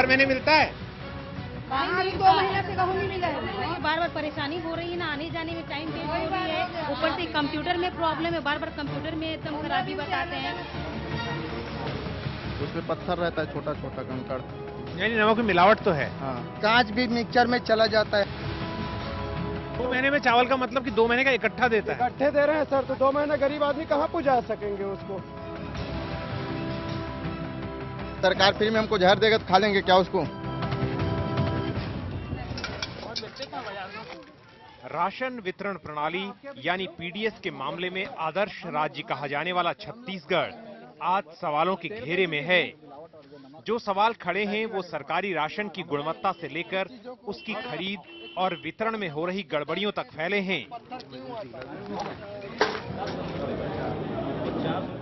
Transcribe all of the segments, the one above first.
हर महीने मिलता है? अभी 2 महीने से कहूँ नहीं मिला है। बार बार परेशानी हो रही है ना, आने जाने में टाइम वेस्ट हो रही है, ऊपर से कंप्यूटर में प्रॉब्लम है, बार बार कंप्यूटर में एकदम खराबी बताते हैं। उसमें पत्थर रहता है, छोटा छोटा कंकड़। यानी नमक में मिलावट तो है। हाँ, कांच भी मिक्सचर में चला जाता है। 2 महीने में चावल का मतलब कि 2 महीने का इकट्ठा देता है? इकट्ठे दे रहे हैं सर, तो 2 महीने गरीब आदमी कहाँ पुजा सकेंगे उसको। सरकार फ्री में हमको जहर देगा तो खा लेंगे क्या उसको? राशन वितरण प्रणाली यानी पीडीएस के मामले में आदर्श राज्य कहा जाने वाला छत्तीसगढ़ आज सवालों के घेरे में है। जो सवाल खड़े हैं वो सरकारी राशन की गुणवत्ता से लेकर उसकी खरीद और वितरण में हो रही गड़बड़ियों तक फैले हैं।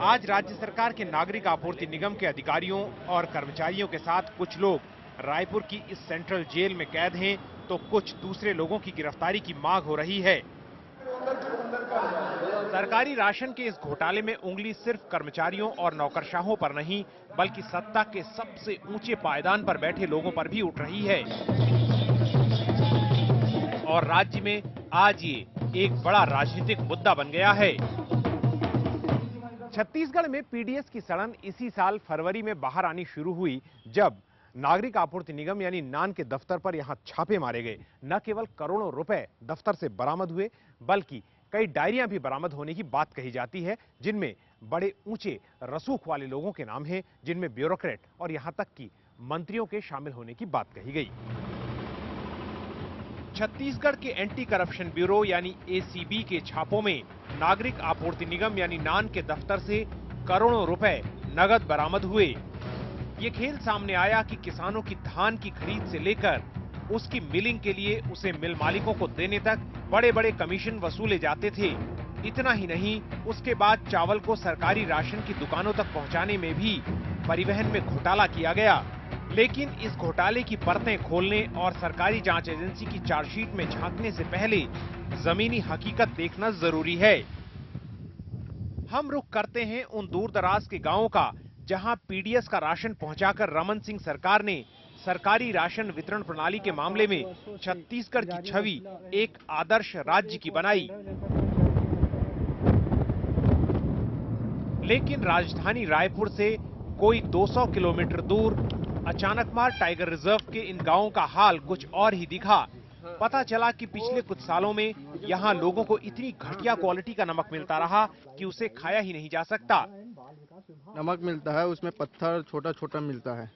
आज राज्य सरकार के नागरिक आपूर्ति निगम के अधिकारियों और कर्मचारियों के साथ कुछ लोग रायपुर की इस सेंट्रल जेल में कैद हैं, तो कुछ दूसरे लोगों की गिरफ्तारी की मांग हो रही है। सरकारी राशन के इस घोटाले में उंगली सिर्फ कर्मचारियों और नौकरशाहों पर नहीं, बल्कि सत्ता के सबसे ऊंचे पायदान पर बैठे लोगों पर भी उठ रही है। और राज्य में आज ये एक बड़ा राजनीतिक मुद्दा बन गया है। छत्तीसगढ़ में पीडीएस की सड़न इसी साल फरवरी में बाहर आनी शुरू हुई, जब नागरिक आपूर्ति निगम यानी नान के दफ्तर पर यहां छापे मारे गए। न केवल करोड़ों रुपए दफ्तर से बरामद हुए, बल्कि कई डायरियां भी बरामद होने की बात कही जाती है, जिनमें बड़े ऊंचे रसूख वाले लोगों के नाम हैं, जिनमें ब्यूरोक्रेट और यहां तक कि मंत्रियों के शामिल होने की बात कही गई। छत्तीसगढ़ के एंटी करप्शन ब्यूरो यानी एसीबी के छापों में नागरिक आपूर्ति निगम यानी नान के दफ्तर से करोड़ों रुपए नगद बरामद हुए। ये खेल सामने आया कि किसानों की धान की खरीद से लेकर उसकी मिलिंग के लिए उसे मिल मालिकों को देने तक बड़े बड़े कमीशन वसूले जाते थे। इतना ही नहीं, उसके बाद चावल को सरकारी राशन की दुकानों तक पहुंचाने में भी परिवहन में घोटाला किया गया। लेकिन इस घोटाले की परतें खोलने और सरकारी जांच एजेंसी की चार्जशीट में झांकने से पहले जमीनी हकीकत देखना जरूरी है। हम रुख करते हैं उन दूर दराज के गांवों का, जहां पीडीएस का राशन पहुंचाकर रमन सिंह सरकार ने सरकारी राशन वितरण प्रणाली के मामले में छत्तीसगढ़ की छवि एक आदर्श राज्य की बनाई। लेकिन राजधानी रायपुर से कोई 200 किलोमीटर दूर अचानकमार टाइगर रिजर्व के इन गांवों का हाल कुछ और ही दिखा। पता चला कि पिछले कुछ सालों में यहां लोगों को इतनी घटिया क्वालिटी का नमक मिलता रहा कि उसे खाया ही नहीं जा सकता। नमक मिलता है, उसमें पत्थर छोटा छोटा मिलता है।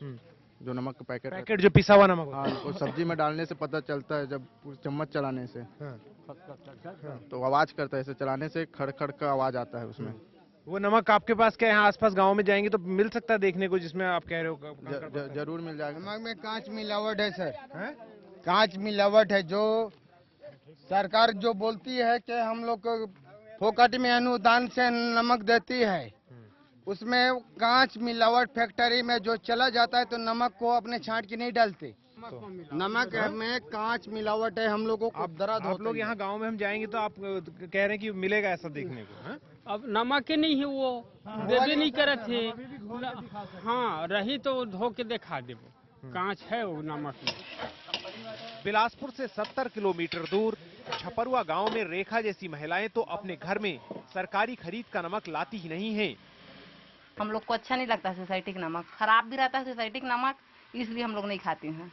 जो नमक का पैकेट जो पिसा हुआ नमक हाँ, वो सब्जी में डालने से पता चलता है, जब चम्मच चलाने से तो आवाज करता है, ऐसे चलाने से खड़ का आवाज आता है उसमें। वो नमक आपके पास क्या यहाँ आसपास गांव में जाएंगे तो मिल सकता है देखने को, जिसमें आप कह रहे हो? जरूर मिल जाएगा। नमक में कांच मिलावट है सर, कांच मिलावट है। जो सरकार जो बोलती है कि हम लोग को फोकट में अनुदान से नमक देती है, उसमें कांच मिलावट फैक्ट्री में जो चला जाता है तो नमक को अपने छांट के नहीं डालते। नमक में कांच मिलावट है। हम लोगों को आप लोग यहाँ गांव में हम जाएंगे तो आप कह रहे हैं कि मिलेगा ऐसा देखने को? अब नमक ही नहीं है, वो देवे नहीं करे थे। हाँ रही तो धो के दिखा दे, कांच है वो नमक में। बिलासपुर से 70 किलोमीटर दूर छपरुआ गांव में रेखा जैसी महिलाएं तो अपने घर में सरकारी खरीद का नमक लाती ही नहीं हैं। हम लोग को अच्छा नहीं लगता सोसाइटी का नमक, खराब भी रहता है सोसाइटी का नमक, इसलिए हम लोग नहीं खाते हैं।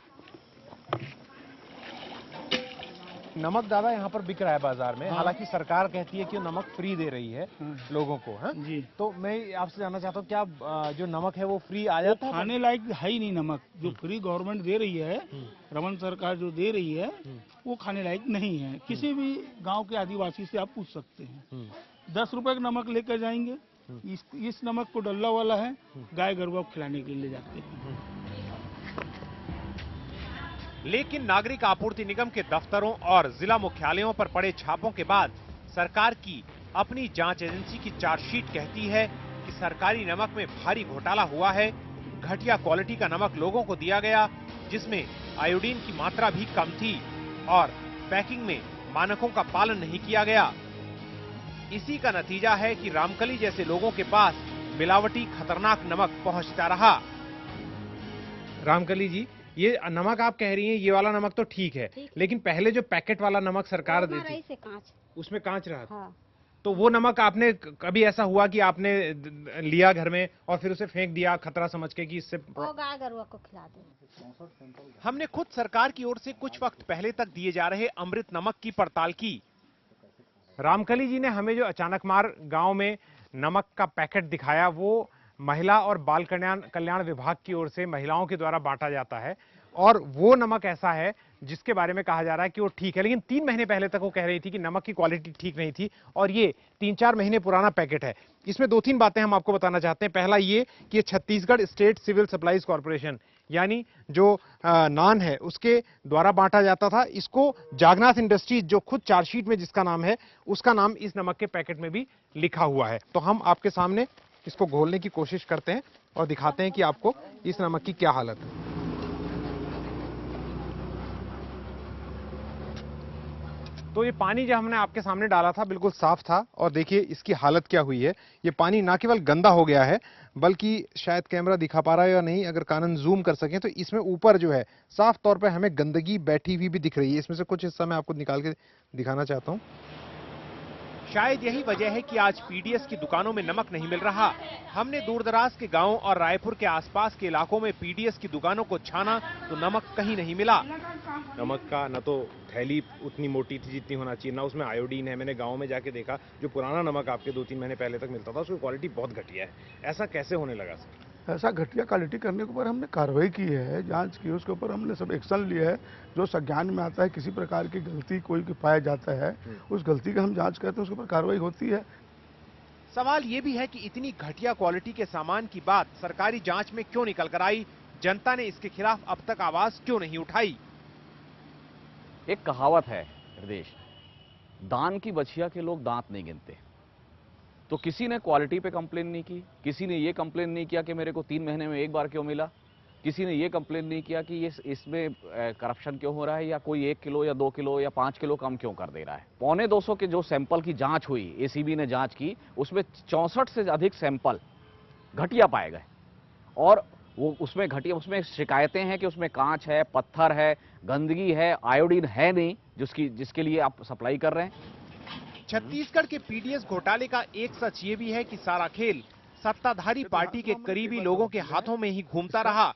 नमक ज्यादा यहाँ पर बिक रहा है बाजार में। हालांकि सरकार कहती है कि वो नमक फ्री दे रही है लोगों को। जी। तो मैं आपसे जानना चाहता हूँ, क्या जो नमक है वो फ्री आ जाता है? खाने लायक है ही नहीं नमक। जो फ्री गवर्नमेंट दे रही है, रमन सरकार जो दे रही है, वो खाने लायक नहीं है। किसी भी गांव के आदिवासी से आप पूछ सकते हैं। 10 रुपए का नमक लेकर जाएंगे, इस नमक को डल्ला वाला है, गाय गरुआ को खिलाने के लिए जाते हैं। लेकिन नागरिक आपूर्ति निगम के दफ्तरों और जिला मुख्यालयों पर पड़े छापों के बाद सरकार की अपनी जांच एजेंसी की चार्जशीट कहती है कि सरकारी नमक में भारी घोटाला हुआ है। घटिया क्वालिटी का नमक लोगों को दिया गया, जिसमें आयोडीन की मात्रा भी कम थी और पैकिंग में मानकों का पालन नहीं किया गया। इसी का नतीजा है कि रामकली जैसे लोगों के पास मिलावटी खतरनाक नमक पहुंचता रहा। रामकली जी, ये नमक आप कह रही हैं, ये वाला नमक तो ठीक है, लेकिन पहले जो पैकेट वाला नमक सरकार देती से कांच। उसमें कांच रहा था। हाँ। तो वो नमक आपने कभी ऐसा हुआ कि आपने लिया घर में और फिर उसे फेंक दिया खतरा समझ के कि इससे वो गाय गरुआ को खिला दे। हमने खुद सरकार की ओर से कुछ वक्त पहले तक दिए जा रहे अमृत नमक की पड़ताल की। रामकली जी ने हमें जो अचानकमार गांव में नमक का पैकेट दिखाया वो महिला और बाल कल्याण विभाग की ओर से महिलाओं के द्वारा बांटा जाता है और वो नमक ऐसा है जिसके बारे में कहा जा रहा है कि वो ठीक है, लेकिन 3 महीने पहले तक वो कह रही थी कि नमक की क्वालिटी ठीक नहीं थी और ये 3-4 महीने पुराना पैकेट है। इसमें 2-3 बातें हम आपको बताना चाहते हैं। पहला ये कि ये Chhattisgarh state civil supplies corporation यानी जो नान है उसके द्वारा बांटा जाता था। इसको जागनाथ इंडस्ट्रीज जो खुद चार्जशीट में जिसका नाम है उसका नाम इस नमक के पैकेट में भी लिखा हुआ है। तो हम आपके सामने इसको घोलने की कोशिश करते हैं और दिखाते हैं कि आपको इस नमक की क्या हालत है। तो ये पानी जो हमने आपके सामने डाला था बिल्कुल साफ था और देखिए इसकी हालत क्या हुई है। ये पानी ना केवल गंदा हो गया है बल्कि शायद कैमरा दिखा पा रहा है या नहीं, अगर कानन जूम कर सकें तो इसमें ऊपर जो है साफ तौर पे हमें गंदगी बैठी हुई भी दिख रही है। इसमें से कुछ हिस्सा मैं आपको निकाल के दिखाना चाहता हूँ। शायद यही वजह है कि आज पीडीएस की दुकानों में नमक नहीं मिल रहा। हमने दूरदराज के गांवों और रायपुर के आसपास के इलाकों में पीडीएस की दुकानों को छाना तो नमक कहीं नहीं मिला। नमक का न तो थैली उतनी मोटी थी जितनी होना चाहिए, ना उसमें आयोडीन है। मैंने गांव में जाके देखा, जो पुराना नमक आपके 2-3 महीने पहले तक मिलता था उसकी क्वालिटी बहुत घटिया है। ऐसा कैसे होने लगा सर? ऐसा घटिया क्वालिटी करने के ऊपर हमने कार्रवाई की है, जांच की, उसके ऊपर हमने सब एक्शन लिया है। जो संज्ञान में आता है किसी प्रकार की गलती कोई पाया जाता है उस गलती का हम जांच करते हैं, उसके ऊपर कार्रवाई होती है। सवाल ये भी है कि इतनी घटिया क्वालिटी के सामान की बात सरकारी जांच में क्यों निकल कर आई? जनता ने इसके खिलाफ अब तक आवाज क्यों नहीं उठाई? एक कहावत है हृदेश, दान की बछिया के लोग दांत नहीं गिनते। तो किसी ने क्वालिटी पे कंप्लेन नहीं की, किसी ने ये कंप्लेन नहीं किया कि मेरे को 3 महीने में एक बार क्यों मिला, किसी ने ये कंप्लेन नहीं किया कि ये इसमें करप्शन क्यों हो रहा है या कोई 1 किलो या 2 किलो या 5 किलो कम क्यों कर दे रहा है। 250 के जो सैंपल की जांच हुई, एसीबी ने जांच की, उसमें 64 से अधिक सैंपल घटिया पाए गए और वो उसमें घटिया, उसमें शिकायतें हैं कि उसमें कांच है, पत्थर है, गंदगी है, आयोडीन है नहीं जिसके लिए आप सप्लाई कर रहे हैं। छत्तीसगढ़ के पीडीएस घोटाले का एक सच ये भी है कि सारा खेल सत्ताधारी पार्टी के करीबी लोगों के हाथों में ही घूमता रहा।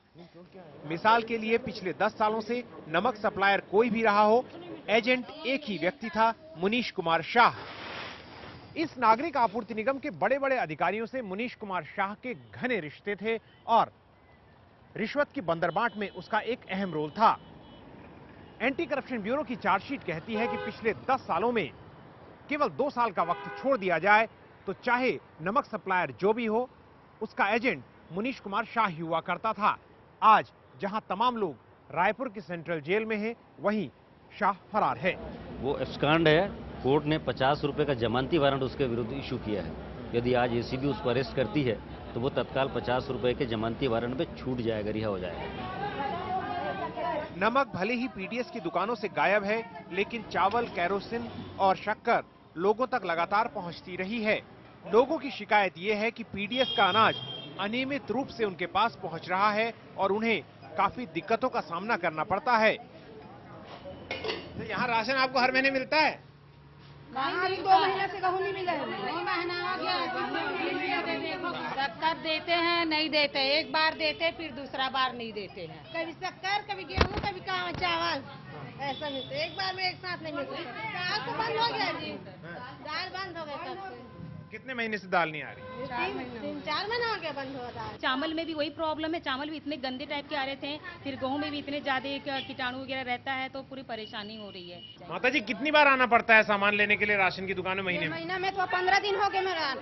मिसाल के लिए पिछले 10 सालों से नमक सप्लायर कोई भी रहा हो, एजेंट एक ही व्यक्ति था, मुनीश कुमार शाह। इस नागरिक आपूर्ति निगम के बड़े बड़े अधिकारियों से मुनीश कुमार शाह के घने रिश्ते थे और रिश्वत की बंदरबांट में उसका एक अहम रोल था। एंटी करप्शन ब्यूरो की चार्जशीट कहती है कि पिछले 10 सालों में केवल 2 साल का वक्त छोड़ दिया जाए तो चाहे नमक सप्लायर जो भी हो, उसका एजेंट मुनीश कुमार शाह ही हुआ करता था। आज जहां तमाम लोग रायपुर की सेंट्रल जेल में हैं, वहीं शाह फरार है। वो एब्सकॉन्ड है। कोर्ट ने 50 रुपए का जमानती वारंट उसके विरुद्ध इशू किया है। यदि आज एसीबी उसको अरेस्ट करती है तो वो तत्काल 50 रुपए के जमानती वारंट पे छूट जाएगा, रिहा हो जाएगा। नमक भले ही पीडीएस की दुकानों से गायब है, लेकिन चावल, केरोसिन और शक्कर लोगों तक लगातार पहुंचती रही है। लोगों की शिकायत यह है कि पीडीएस का अनाज अनियमित रूप से उनके पास पहुंच रहा है और उन्हें काफी दिक्कतों का सामना करना पड़ता है। तो यहाँ राशन आपको हर महीने मिलता है? अभी 2 महीने से कहूँ नहीं मिला है। 2 महीना हो गया, कब देते हैं नहीं देते, एक बार देते फिर दूसरा बार नहीं देते हैं। कभी शक्कर, कभी गेहूँ, कभी चावल, ऐसा मिलते। एक बार में एक साथ नहीं मिलते। दाल तो बंद हो गया जी, दाल बंद हो गया कब से। कितने महीने से दाल नहीं आ रही? 3-4 महीना हो गया बंद हुआ दाल। चावल में भी वही प्रॉब्लम है, चावल भी इतने गंदे टाइप के आ रहे थे, फिर गेहूं में भी इतने ज्यादा कीटाणु वगैरह रहता है, तो पूरी परेशानी हो रही है। माता जी, कितनी बार आना पड़ता है सामान लेने के लिए राशन की दुकान में महीने में? महीना में तो 15 दिन हो गए मेरा।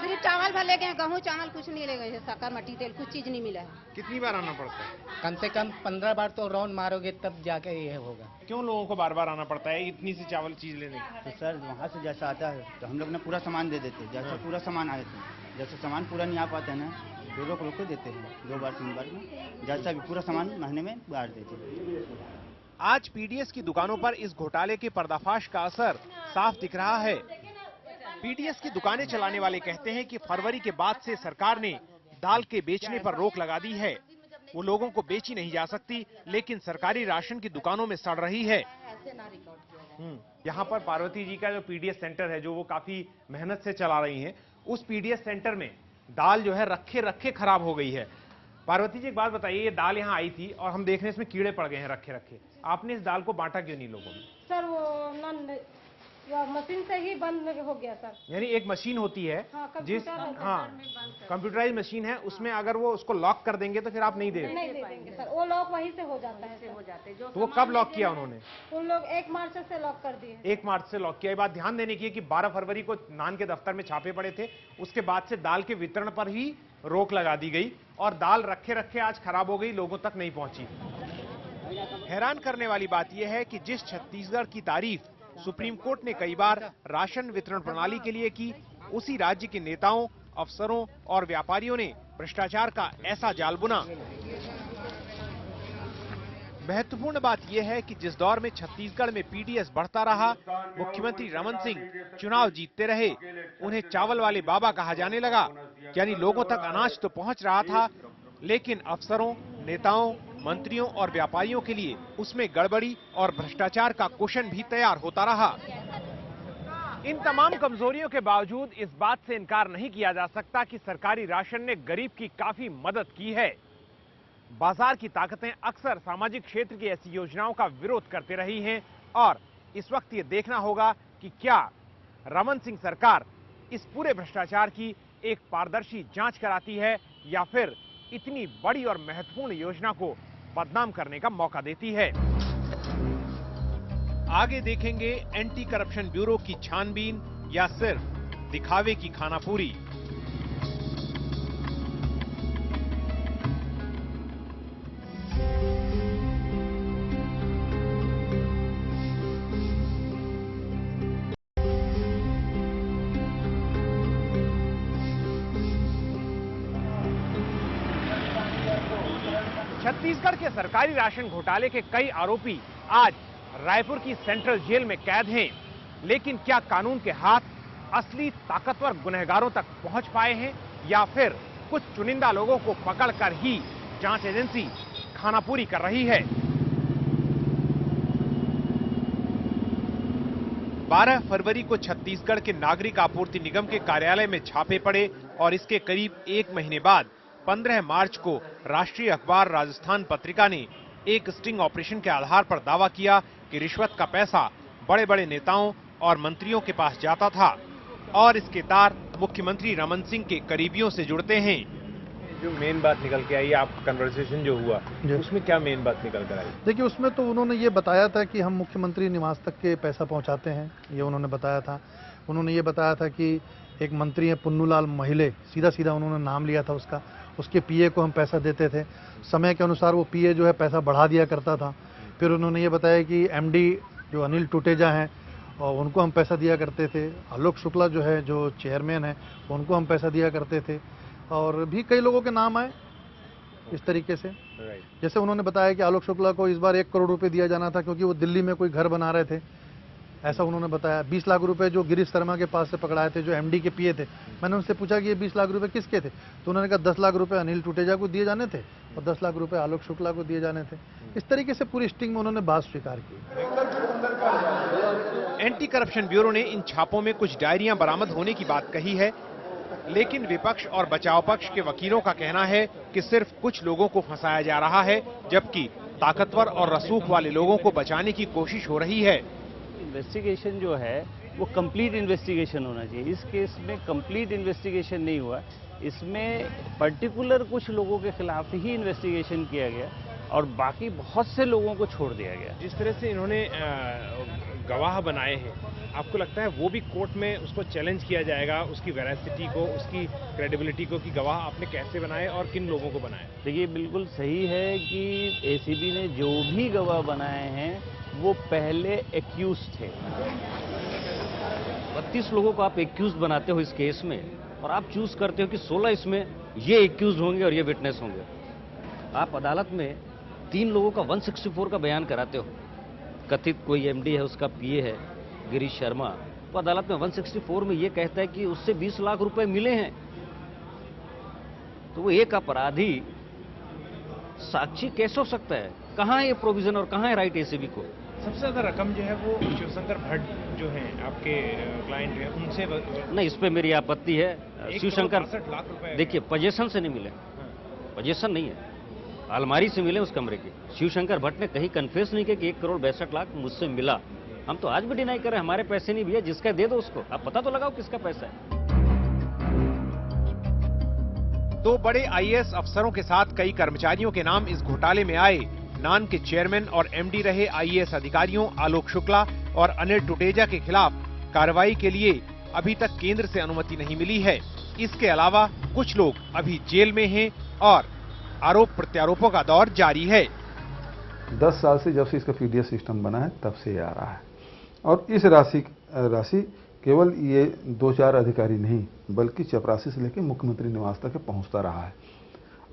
सिर्फ चावल भर ले गए, गेहूँ चावल कुछ नहीं ले गए, शक्कर मट्टी तेल कुछ चीज नहीं मिला है। कितनी बार आना पड़ता है? कम से कम 15 बार तो राउंड मारोगे तब जाके ये होगा। क्यों लोगों को बार बार आना पड़ता है इतनी सी चावल चीज लेने? तो सर वहाँ से जैसा आता है तो हम लोग ने पूरा सामान दे देते, जैसा पूरा सामान आए थे। जैसे सामान पूरा नहीं आ पाता है ना, तो लोग को देते हैं 2 बार 3 बार में, जैसा भी पूरा सामान महीने में बांट देते हैं। आज पीडीएस की दुकानों पर इस घोटाले के पर्दाफाश का असर साफ दिख रहा है। पीडीएस की दुकानें चलाने वाले कहते हैं कि फरवरी के बाद से सरकार ने दाल के बेचने पर रोक लगा दी है। वो लोगों को बेची नहीं जा सकती, लेकिन सरकारी राशन की दुकानों में सड़ रही है। यहाँ पर पार्वती जी का जो पीडीएस सेंटर है, जो वो काफी मेहनत से चला रही हैं, उस पीडीएस सेंटर में दाल जो है रखे रखे खराब हो गई है। पार्वती जी एक बात बताइए, ये दाल यहाँ आई थी और हम देख रहे हैं इसमें कीड़े पड़ गए हैं रखे रखे, आपने इस दाल को बांटा क्यों नहीं लोगों में? सर वो मशीन से ही बंद हो गया सर। यानी एक मशीन होती है, जिस हाँ कंप्यूटराइज मशीन है, उसमें अगर वो उसको लॉक कर देंगे तो फिर आप नहीं दे देंगे सर, वो लॉक वहीं से हो जाता है, तो वो कब लॉक किया उन्होंने? उन लोग 1 मार्च से लॉक कर दिए। 1 मार्च से लॉक किया। ये बात ध्यान देने की है कि 12 फरवरी को नान के दफ्तर में छापे पड़े थे, उसके बाद से दाल के वितरण पर ही रोक लगा दी गई और दाल रखे रखे आज खराब हो गई, लोगों तक नहीं पहुंची। हैरान करने वाली बात यह है कि जिस छत्तीसगढ़ की तारीफ सुप्रीम कोर्ट ने कई बार राशन वितरण प्रणाली के लिए की, उसी राज्य के नेताओं, अफसरों और व्यापारियों ने भ्रष्टाचार का ऐसा जाल बुना। महत्वपूर्ण बात यह है कि जिस दौर में छत्तीसगढ़ में पीडीएस बढ़ता रहा, मुख्यमंत्री रमन सिंह चुनाव जीतते रहे, उन्हें चावल वाले बाबा कहा जाने लगा। यानी लोगों तक अनाज तो पहुंच रहा था, लेकिन अफसरों, नेताओं, मंत्रियों और व्यापारियों के लिए उसमें गड़बड़ी और भ्रष्टाचार का कुशन भी तैयार होता रहा। इन तमाम कमजोरियों के बावजूद इस बात से इनकार नहीं किया जा सकता कि सरकारी राशन ने गरीब की काफी मदद की है। बाजार की ताकतें अक्सर सामाजिक क्षेत्र की ऐसी योजनाओं का विरोध करते रही हैं और इस वक्त ये देखना होगा कि क्या रमन सिंह सरकार इस पूरे भ्रष्टाचार की एक पारदर्शी जांच कराती है या फिर इतनी बड़ी और महत्वपूर्ण योजना को बदनाम करने का मौका देती है। आगे देखेंगे एंटी करप्शन ब्यूरो की छानबीन या सिर्फ दिखावे की खानापूरी। छत्तीसगढ़ के सरकारी राशन घोटाले के कई आरोपी आज रायपुर की सेंट्रल जेल में कैद हैं, लेकिन क्या कानून के हाथ असली ताकतवर गुनहगारों तक पहुंच पाए हैं या फिर कुछ चुनिंदा लोगों को पकड़कर ही जांच एजेंसी खानापूरी कर रही है? 12 फरवरी को छत्तीसगढ़ के नागरिक आपूर्ति निगम के कार्यालय में छापे पड़े और इसके करीब 1 महीने बाद 15 मार्च को राष्ट्रीय अखबार राजस्थान पत्रिका ने एक स्टिंग ऑपरेशन के आधार पर दावा किया कि रिश्वत का पैसा बड़े बड़े नेताओं और मंत्रियों के पास जाता था और इसके तार मुख्यमंत्री रमन सिंह के करीबियों से जुड़ते हैं। जो मेन बात निकल के आई, आप कन्वर्सेशन जो हुआ उसमें क्या मेन बात निकल कर आई? देखिए, उसमें तो उन्होंने ये बताया था कि हम मुख्यमंत्री निवास तक के पैसा पहुंचाते हैं, ये उन्होंने बताया था। उन्होंने ये बताया था कि एक मंत्री है पुन्नूलाल महिले, सीधा सीधा उन्होंने नाम लिया था उसका, उसके पीए को हम पैसा देते थे। समय के अनुसार वो पीए जो है पैसा बढ़ा दिया करता था। फिर उन्होंने ये बताया कि एमडी जो अनिल टुटेजा हैं और उनको हम पैसा दिया करते थे। आलोक शुक्ला जो है, जो चेयरमैन है, उनको हम पैसा दिया करते थे। और भी कई लोगों के नाम आए इस तरीके से। जैसे उन्होंने बताया कि आलोक शुक्ला को इस बार 1 करोड़ रुपए दिया जाना था क्योंकि वो दिल्ली में कोई घर बना रहे थे, ऐसा उन्होंने बताया। 20 लाख रुपए जो गिरीश शर्मा के पास से पकड़ाए थे, जो एमडी के पीए थे। मैंने उनसे पूछा कि ये 20 लाख रुपए किसके थे, तो उन्होंने कहा 10 लाख रुपए अनिल टुटेजा को दिए जाने थे और 10 लाख रुपए आलोक शुक्ला को दिए जाने थे। इस तरीके से पूरी स्टिंग में उन्होंने बात स्वीकार की। एंटी करप्शन ब्यूरो ने इन छापों में कुछ डायरियां बरामद होने की बात कही है, लेकिन विपक्ष और बचाव पक्ष के वकीलों का कहना है कि सिर्फ कुछ लोगों को फंसाया जा रहा है, जबकि ताकतवर और रसूख वाले लोगों को बचाने की कोशिश हो रही है। इन्वेस्टिगेशन जो है वो कंप्लीट इन्वेस्टिगेशन होना चाहिए। इस केस में कंप्लीट इन्वेस्टिगेशन नहीं हुआ, इसमें पर्टिकुलर कुछ लोगों के खिलाफ ही इन्वेस्टिगेशन किया गया और बाकी बहुत से लोगों को छोड़ दिया गया। जिस तरह से इन्होंने गवाह बनाए हैं, आपको लगता है वो भी कोर्ट में उसको चैलेंज किया जाएगा, उसकी वेरासिटी को, उसकी क्रेडिबिलिटी को, कि गवाह आपने कैसे बनाए और किन लोगों को बनाए? देखिए, बिल्कुल सही है कि एसीबी ने जो भी गवाह बनाए हैं वो पहले एक्यूज थे। 32 लोगों को आप एक्यूज बनाते हो इस केस में और आप चूज करते हो कि 16 इसमें ये एक्यूज होंगे और ये विटनेस होंगे। आप अदालत में 3 लोगों का 164 का बयान कराते हो। कथित कोई एमडी है, उसका पीए है गिरीश शर्मा, तो अदालत में 164 में ये कहता है कि उससे 20 लाख रुपए मिले हैं। तो वो एक अपराधी साक्षी कैसे हो सकता है? कहाँ है ये प्रोविजन और कहाँ है राइट एसीबी को? सबसे ज्यादा रकम जो है वो शिवशंकर भट्ट जो हैं आपके क्लाइंट जो है उनसे नहीं, इस पे मेरी आपत्ति है। शिवशंकर 1,62 लाख रुपए देखिए, पोजीशन से नहीं मिले, पोजीशन नहीं है, अलमारी से मिले उस कमरे के। शिवशंकर भट्ट ने कहीं कन्फेस नहीं किया कि 1,62,00,000 मुझसे मिला। हम तो आज भी डिनाई कर रहे हैं, हमारे पैसे नहीं भैया, जिसका दे दो उसको। आप पता तो लगाओ किसका पैसा है। दो बड़े आईएएस अफसरों के साथ कई कर्मचारियों के नाम इस घोटाले में आए। नान के चेयरमैन और एमडी रहे आईएएस अधिकारियों आलोक शुक्ला और अनिल टुटेजा के खिलाफ कार्रवाई के लिए अभी तक केंद्र से अनुमति नहीं मिली है। इसके अलावा कुछ लोग अभी जेल में हैं और आरोप प्रत्यारोपों का दौर जारी है। 10 साल से जब से इसका पीडीएस सिस्टम बना है तब से ये आ रहा है और इस राशि केवल ये 2-4 अधिकारी नहीं बल्कि चपरासी से लेकर मुख्यमंत्री निवास तक पहुंचता रहा है।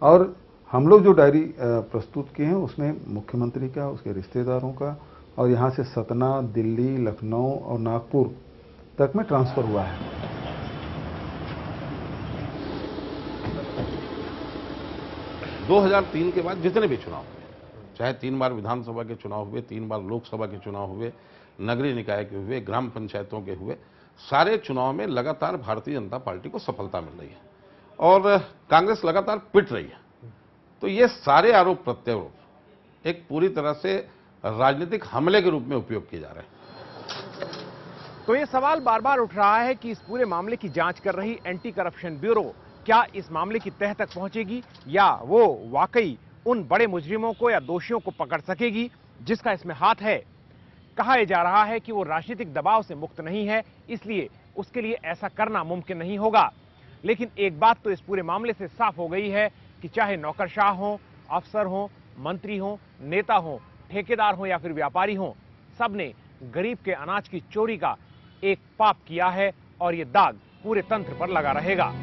और हम लोग जो डायरी प्रस्तुत किए हैं उसमें मुख्यमंत्री का, उसके रिश्तेदारों का और यहाँ से सतना, दिल्ली, लखनऊ और नागपुर तक में ट्रांसफर हुआ है। – 2003 के बाद जितने भी चुनाव हुए, चाहे 3 बार विधानसभा के चुनाव हुए, 3 बार लोकसभा के चुनाव हुए, नगरीय निकाय के हुए, ग्राम पंचायतों के हुए, सारे चुनाव में लगातार भारतीय जनता पार्टी को सफलता मिल रही है और कांग्रेस लगातार पिट रही है। तो ये सारे आरोप प्रत्यारोप एक पूरी तरह से राजनीतिक हमले के रूप में उपयोग किए जा रहे हैं। तो ये सवाल बार बार उठ रहा है कि इस पूरे मामले की जांच कर रही एंटी करप्शन ब्यूरो क्या इस मामले की तह तक पहुंचेगी या वो वाकई उन बड़े मुजरिमों को या दोषियों को पकड़ सकेगी जिसका इसमें हाथ है। कहा यह जा रहा है कि वो राजनीतिक दबाव से मुक्त नहीं है, इसलिए उसके लिए ऐसा करना मुमकिन नहीं होगा। लेकिन एक बात तो इस पूरे मामले से साफ हो गई है कि चाहे नौकरशाह हों, अफसर हों, मंत्री हों, नेता हों, ठेकेदार हों या फिर व्यापारी हों, सबने गरीब के अनाज की चोरी का एक पाप किया है और ये दाग पूरे तंत्र पर लगा रहेगा।